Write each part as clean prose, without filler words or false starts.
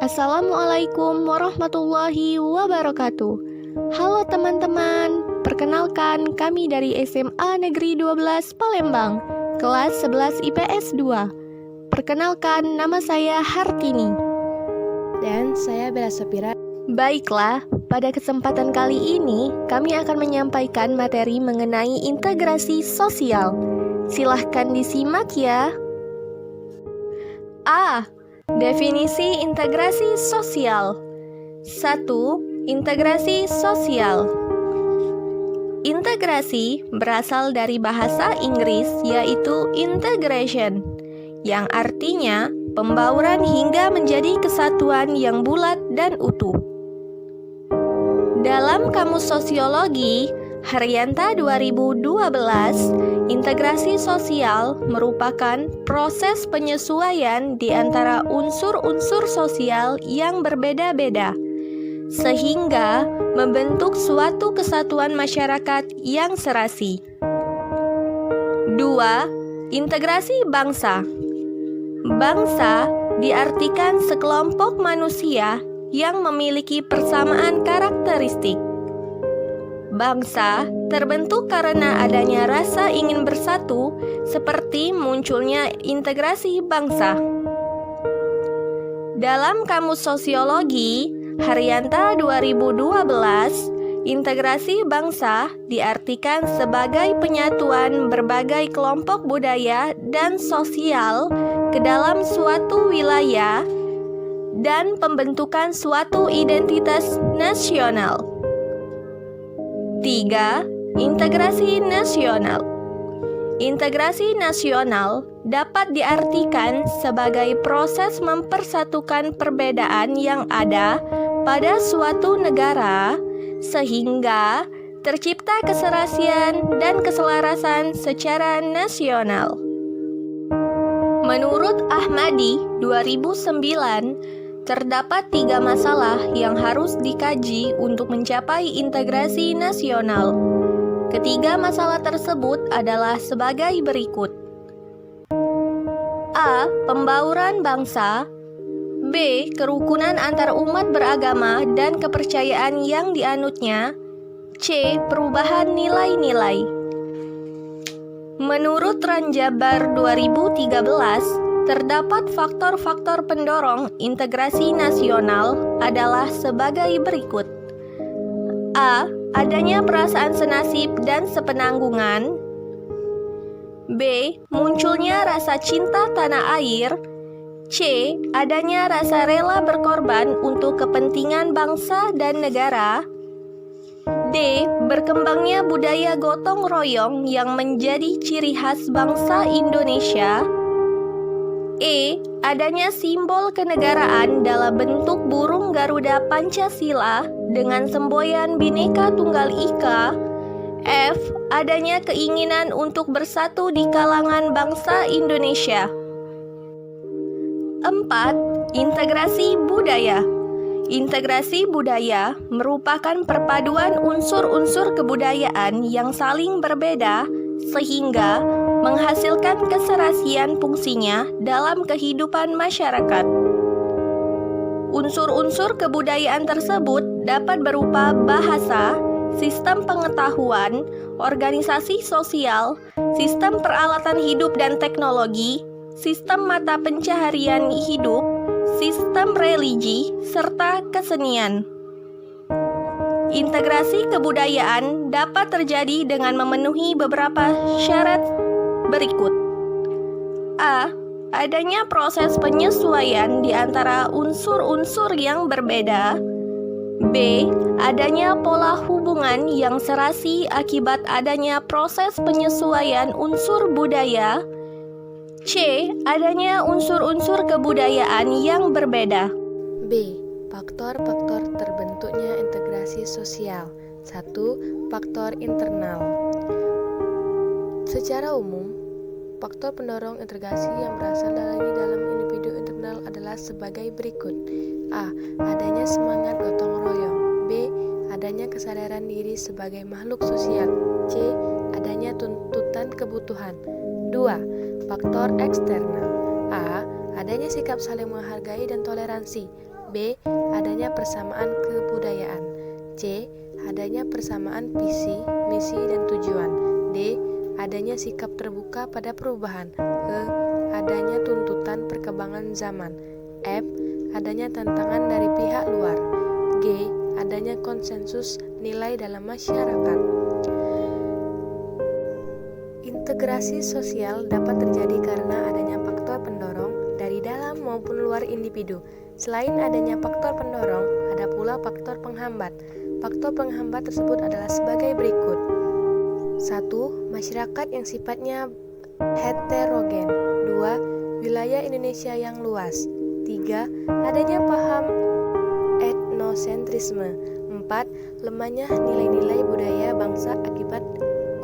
Assalamualaikum warahmatullahi wabarakatuh. Halo teman-teman, perkenalkan kami dari SMA Negeri 12 Palembang, kelas 11 IPS 2. Perkenalkan, nama saya Hartini. Dan saya Bella Sapira. Baiklah, pada kesempatan kali ini kami akan menyampaikan materi mengenai integrasi sosial. Silahkan disimak ya. A. Definisi integrasi sosial. 1. Integrasi sosial. Integrasi berasal dari bahasa Inggris yaitu integration, yang artinya pembauran hingga menjadi kesatuan yang bulat dan utuh. Dalam Kamus Sosiologi, Haryanta 2012, integrasi sosial merupakan proses penyesuaian di antara unsur-unsur sosial yang berbeda-beda, sehingga membentuk suatu kesatuan masyarakat yang serasi. 2. Integrasi bangsa. Bangsa diartikan sekelompok manusia yang memiliki persamaan karakteristik. Bangsa terbentuk karena adanya rasa ingin bersatu, seperti munculnya integrasi bangsa. Dalam Kamus Sosiologi, Haryanta 2012, integrasi bangsa diartikan sebagai penyatuan berbagai kelompok budaya dan sosial ke dalam suatu wilayah dan pembentukan suatu identitas nasional. 3. Integrasi nasional. Integrasi nasional dapat diartikan sebagai proses mempersatukan perbedaan yang ada pada suatu negara sehingga tercipta keserasian dan keselarasan secara nasional. Menurut Ahmadi 2009, terdapat 3 masalah yang harus dikaji untuk mencapai integrasi nasional. Ketiga masalah tersebut adalah sebagai berikut. A. Pembauran bangsa. B. Kerukunan antar umat beragama dan kepercayaan yang dianutnya. C. Perubahan nilai-nilai. Menurut Ranjabar 2013, terdapat faktor-faktor pendorong integrasi nasional adalah sebagai berikut. A. Adanya perasaan senasib dan sepenanggungan. B. Munculnya rasa cinta tanah air. C. Adanya rasa rela berkorban untuk kepentingan bangsa dan negara. D. Berkembangnya budaya gotong royong yang menjadi ciri khas bangsa Indonesia. E. Adanya simbol kenegaraan dalam bentuk burung Garuda Pancasila dengan semboyan Bhinneka Tunggal Ika. F. Adanya keinginan untuk bersatu di kalangan bangsa Indonesia. 4. Integrasi budaya. Integrasi budaya merupakan perpaduan unsur-unsur kebudayaan yang saling berbeda sehingga menghasilkan keserasian fungsinya dalam kehidupan masyarakat. Unsur-unsur kebudayaan tersebut dapat berupa bahasa, sistem pengetahuan, organisasi sosial, sistem peralatan hidup dan teknologi, sistem mata pencaharian hidup, sistem religi, serta kesenian. Integrasi kebudayaan dapat terjadi dengan memenuhi beberapa syarat berikut. A. Adanya proses penyesuaian di antara unsur-unsur yang berbeda. B. Adanya pola hubungan yang serasi akibat adanya proses penyesuaian unsur budaya. C. Adanya unsur-unsur kebudayaan yang berbeda. B. Faktor-faktor terbentuknya integrasi sosial. 1. Faktor internal. Secara umum, faktor pendorong integrasi yang berasal dari dalam individu internal adalah sebagai berikut. A. Adanya semangat gotong royong. B. Adanya kesadaran diri sebagai makhluk sosial. C. Adanya tuntutan kebutuhan. 2. Faktor eksternal. A. Adanya sikap saling menghargai dan toleransi. B. Adanya persamaan kebudayaan. C. Adanya persamaan visi, misi, dan tujuan. D. Adanya sikap terbuka pada perubahan. E. Adanya tuntutan perkembangan zaman. F. Adanya tantangan dari pihak luar. G. Adanya konsensus nilai dalam masyarakat. Integrasi sosial dapat terjadi karena adanya faktor pendorong dari dalam maupun luar individu. Selain adanya faktor pendorong, ada pula faktor penghambat. Faktor penghambat tersebut adalah sebagai berikut. 1. Masyarakat yang sifatnya heterogen. 2. Wilayah Indonesia yang luas. 3. Adanya paham etnosentrisme. 4. Lemahnya nilai-nilai budaya bangsa akibat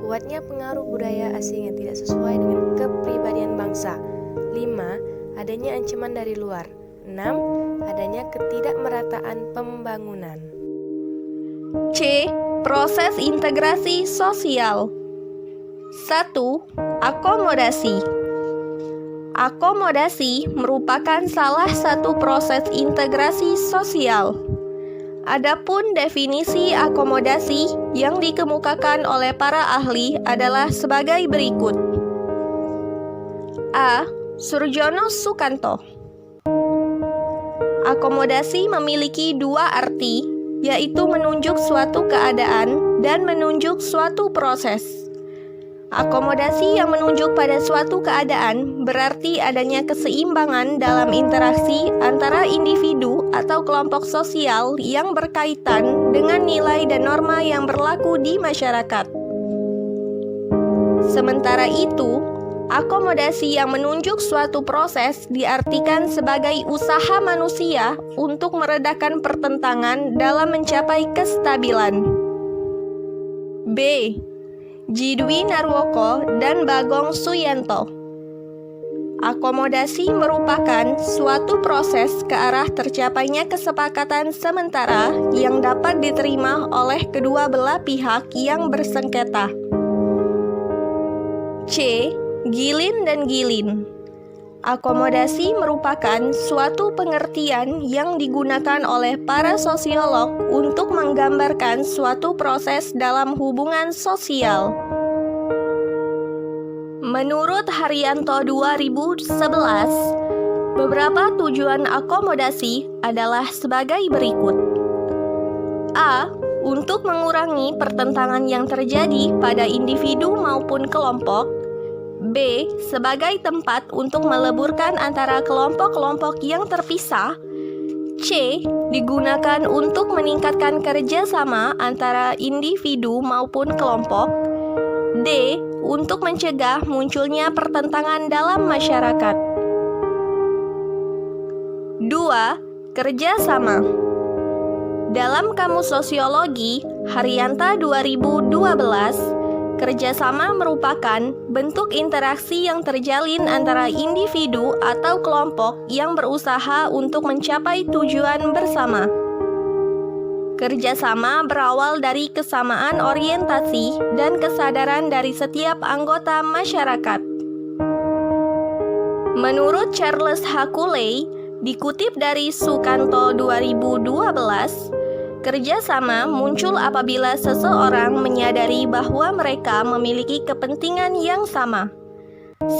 kuatnya pengaruh budaya asing yang tidak sesuai dengan kepribadian bangsa. 5. Adanya ancaman dari luar. 6. Adanya ketidakmerataan pembangunan. C. Proses integrasi sosial. 1. Akomodasi. Akomodasi merupakan salah satu proses integrasi sosial. Adapun definisi akomodasi yang dikemukakan oleh para ahli adalah sebagai berikut. A. Surjono Sukanto. Akomodasi memiliki dua arti, yaitu menunjuk suatu keadaan dan menunjuk suatu proses. Akomodasi yang menunjuk pada suatu keadaan berarti adanya keseimbangan dalam interaksi antara individu atau kelompok sosial yang berkaitan dengan nilai dan norma yang berlaku di masyarakat. Sementara itu, akomodasi yang menunjuk suatu proses diartikan sebagai usaha manusia untuk meredakan pertentangan dalam mencapai kestabilan. B. Jidwi Narwoko dan Bagong Suyanto. Akomodasi merupakan suatu proses ke arah tercapainya kesepakatan sementara yang dapat diterima oleh kedua belah pihak yang bersengketa. C. Gilin dan Gilin. Akomodasi merupakan suatu pengertian yang digunakan oleh para sosiolog untuk menggambarkan suatu proses dalam hubungan sosial. Menurut Haryanto 2011, beberapa tujuan akomodasi adalah sebagai berikut. A. Untuk mengurangi pertentangan yang terjadi pada individu maupun kelompok. B. Sebagai tempat untuk meleburkan antara kelompok-kelompok yang terpisah. C. Digunakan untuk meningkatkan kerjasama antara individu maupun kelompok. D. Untuk mencegah munculnya pertentangan dalam masyarakat. 2. Kerjasama. Dalam Kamus Sosiologi, Haryanta 2012, kerjasama merupakan bentuk interaksi yang terjalin antara individu atau kelompok yang berusaha untuk mencapai tujuan bersama. Kerjasama berawal dari kesamaan orientasi dan kesadaran dari setiap anggota masyarakat. Menurut Charles Hakuley, dikutip dari Sukanto 2012, kerjasama muncul apabila seseorang menyadari bahwa mereka memiliki kepentingan yang sama.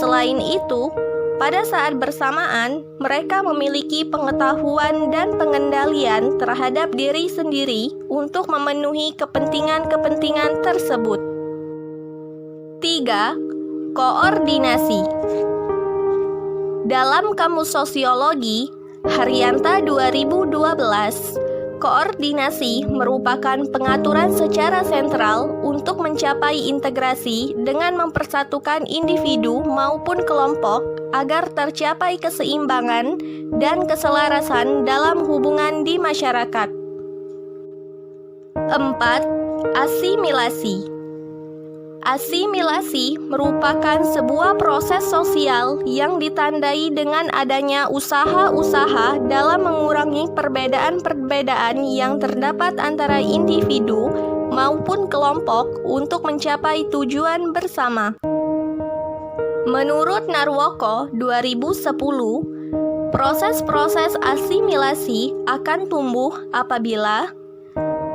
Selain itu, pada saat bersamaan, mereka memiliki pengetahuan dan pengendalian terhadap diri sendiri untuk memenuhi kepentingan-kepentingan tersebut. 3. Koordinasi. Dalam Kamus Sosiologi, Haryanta 2012, koordinasi merupakan pengaturan secara sentral untuk mencapai integrasi dengan mempersatukan individu maupun kelompok agar tercapai keseimbangan dan keselarasan dalam hubungan di masyarakat. 4. Asimilasi. Asimilasi merupakan sebuah proses sosial yang ditandai dengan adanya usaha-usaha dalam mengurangi perbedaan-perbedaan yang terdapat antara individu maupun kelompok untuk mencapai tujuan bersama. Menurut Narwoko 2010, Proses-proses asimilasi akan tumbuh apabila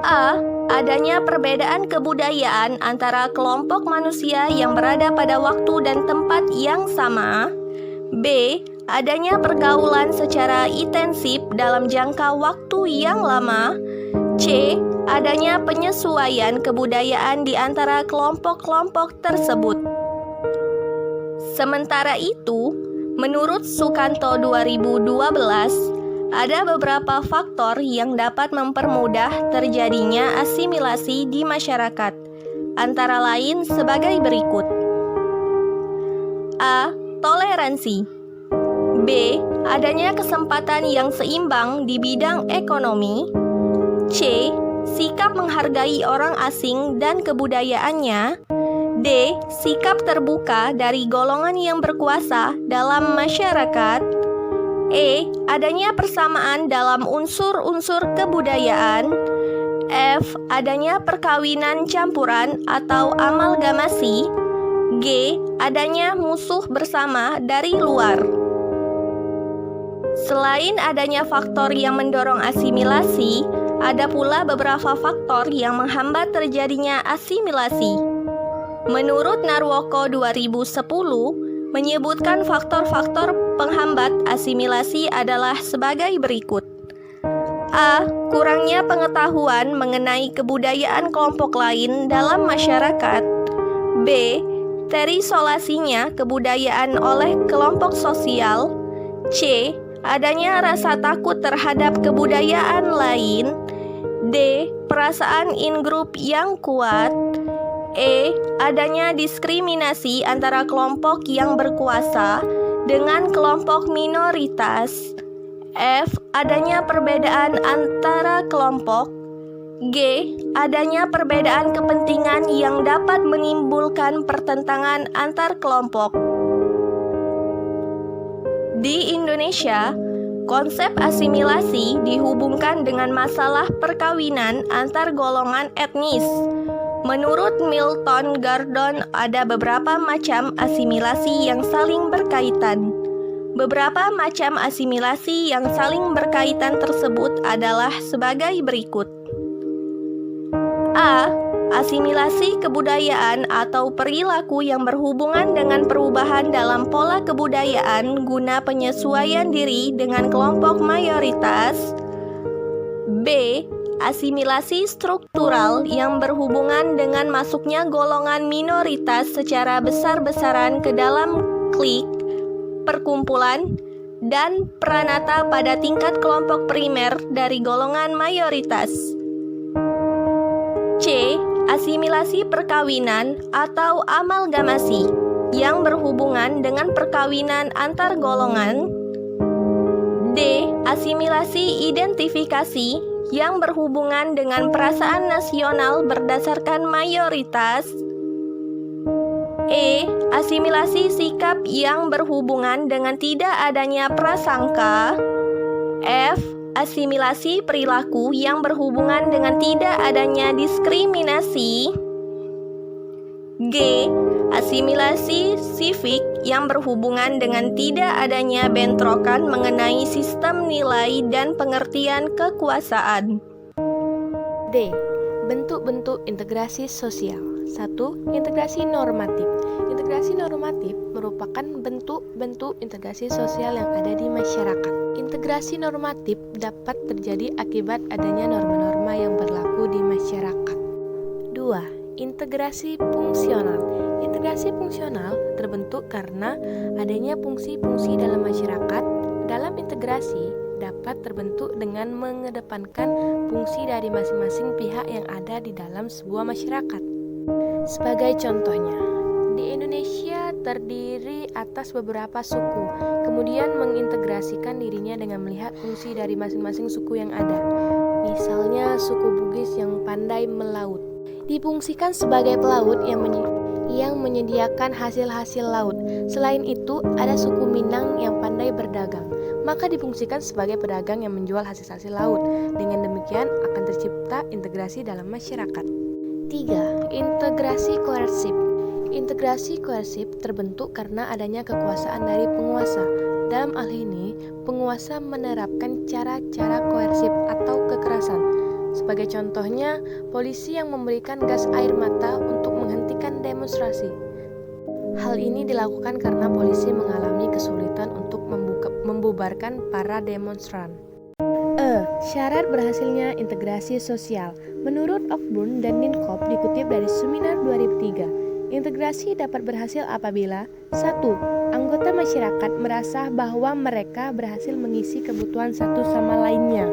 A. Adanya perbedaan kebudayaan antara kelompok manusia yang berada pada waktu dan tempat yang sama. B. Adanya pergaulan secara intensif dalam jangka waktu yang lama. C. Adanya penyesuaian kebudayaan di antara kelompok-kelompok tersebut. Sementara itu, menurut Sukanto 2012, ada beberapa faktor yang dapat mempermudah terjadinya asimilasi di masyarakat, antara lain sebagai berikut. A. Toleransi. B. Adanya kesempatan yang seimbang di bidang ekonomi. C. Sikap menghargai orang asing dan kebudayaannya. D. Sikap terbuka dari golongan yang berkuasa dalam masyarakat. E. Adanya persamaan dalam unsur-unsur kebudayaan. F. Adanya perkawinan campuran atau amalgamasi. G. Adanya musuh bersama dari luar. Selain adanya faktor yang mendorong asimilasi, ada pula beberapa faktor yang menghambat terjadinya asimilasi. Menurut Narwoko 2010, menyebutkan faktor-faktor penghambat asimilasi adalah sebagai berikut. A. Kurangnya pengetahuan mengenai kebudayaan kelompok lain dalam masyarakat. B. Terisolasinya kebudayaan oleh kelompok sosial. C. Adanya rasa takut terhadap kebudayaan lain. D. Perasaan in-group yang kuat. E. Adanya diskriminasi antara kelompok yang berkuasa dengan kelompok minoritas. F. Adanya perbedaan antara kelompok. G. Adanya perbedaan kepentingan yang dapat menimbulkan pertentangan antar kelompok. Di Indonesia, konsep asimilasi dihubungkan dengan masalah perkawinan antar golongan etnis. Menurut Milton Gordon, ada beberapa macam asimilasi yang saling berkaitan. Beberapa macam asimilasi yang saling berkaitan tersebut adalah sebagai berikut. A. Asimilasi kebudayaan atau perilaku yang berhubungan dengan perubahan dalam pola kebudayaan guna penyesuaian diri dengan kelompok mayoritas. B. Asimilasi struktural yang berhubungan dengan masuknya golongan minoritas secara besar-besaran ke dalam klik, perkumpulan, dan pranata pada tingkat kelompok primer dari golongan mayoritas. C. Asimilasi perkawinan atau amalgamasi yang berhubungan dengan perkawinan antar golongan. D. Asimilasi identifikasi yang berhubungan dengan perasaan nasional berdasarkan mayoritas. E. Asimilasi sikap yang berhubungan dengan tidak adanya prasangka. F. Asimilasi perilaku yang berhubungan dengan tidak adanya diskriminasi. G. Asimilasi sifik yang berhubungan dengan tidak adanya bentrokan mengenai sistem nilai dan pengertian kekuasaan. D. Bentuk-bentuk integrasi sosial. 1. Integrasi normatif. Integrasi normatif merupakan bentuk-bentuk integrasi sosial yang ada di masyarakat. Integrasi normatif dapat terjadi akibat adanya norma-norma yang berlaku di masyarakat. 2. Integrasi fungsional. Integrasi fungsional terbentuk karena adanya fungsi-fungsi dalam masyarakat. Dalam integrasi dapat terbentuk dengan mengedepankan fungsi dari masing-masing pihak yang ada di dalam sebuah masyarakat. Sebagai contohnya, di Indonesia terdiri atas beberapa suku, kemudian mengintegrasikan dirinya dengan melihat fungsi dari masing-masing suku yang ada. Misalnya suku Bugis yang pandai melaut, difungsikan sebagai pelaut yang menyediakan hasil-hasil laut. Selain itu, ada suku Minang yang pandai berdagang, maka difungsikan sebagai pedagang yang menjual hasil-hasil laut. Dengan demikian akan tercipta integrasi dalam masyarakat. 3. Integrasi koersif. Integrasi koersif terbentuk karena adanya kekuasaan dari penguasa. Dalam hal ini, penguasa menerapkan cara-cara koersif atau kekerasan. Sebagai contohnya, polisi yang memberikan gas air mata untuk menghentikan demonstrasi. Hal ini dilakukan karena polisi mengalami kesulitan untuk membubarkan para demonstran. Syarat berhasilnya integrasi sosial. Menurut Cockburn dan Nincop dikutip dari Seminar 2003, integrasi dapat berhasil apabila 1. Anggota masyarakat merasa bahwa mereka berhasil mengisi kebutuhan satu sama lainnya.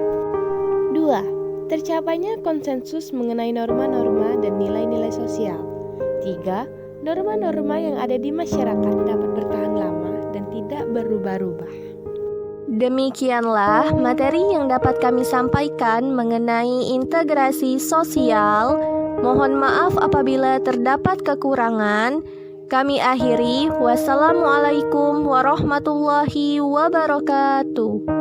2. Tercapainya konsensus mengenai norma-norma dan nilai-nilai sosial. 3. Norma-norma yang ada di masyarakat dapat bertahan lama dan tidak berubah-ubah. Demikianlah materi yang dapat kami sampaikan mengenai integrasi sosial. Mohon maaf apabila terdapat kekurangan. Kami akhiri. Wassalamualaikum warahmatullahi wabarakatuh.